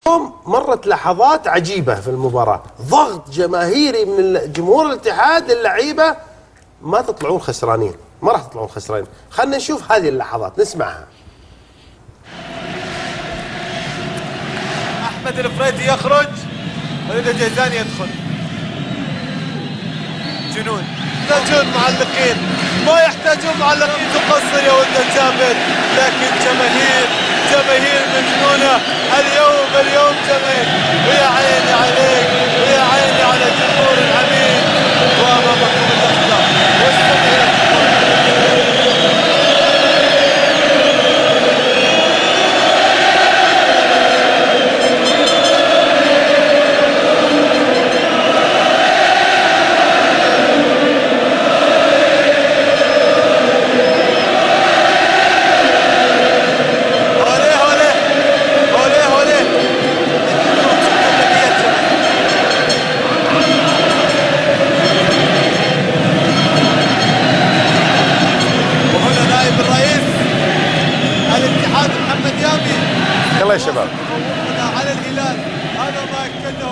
اليوم مرت لحظات عجيبة في المباراة، ضغط جماهيري من جمهور الاتحاد للعيبة، ما تطلعون خسرانين، ما راح تطلعون خسرانين. خلنا نشوف هذه اللحظات نسمعها. أحمد الفريدي يخرج، وليد الجيزان يدخل. جنون، يحتاجون معلقين، ما يحتاجون معلقين تقصر يا ولد الجابر، لكن جماهير مجنونة اليوم جماهير، ويا عيني عليك ويا عيني على جمهور الحميد، وأمامكم اللحظة واستمعوا. يلا يا شباب. على الهلال هذا ما أكده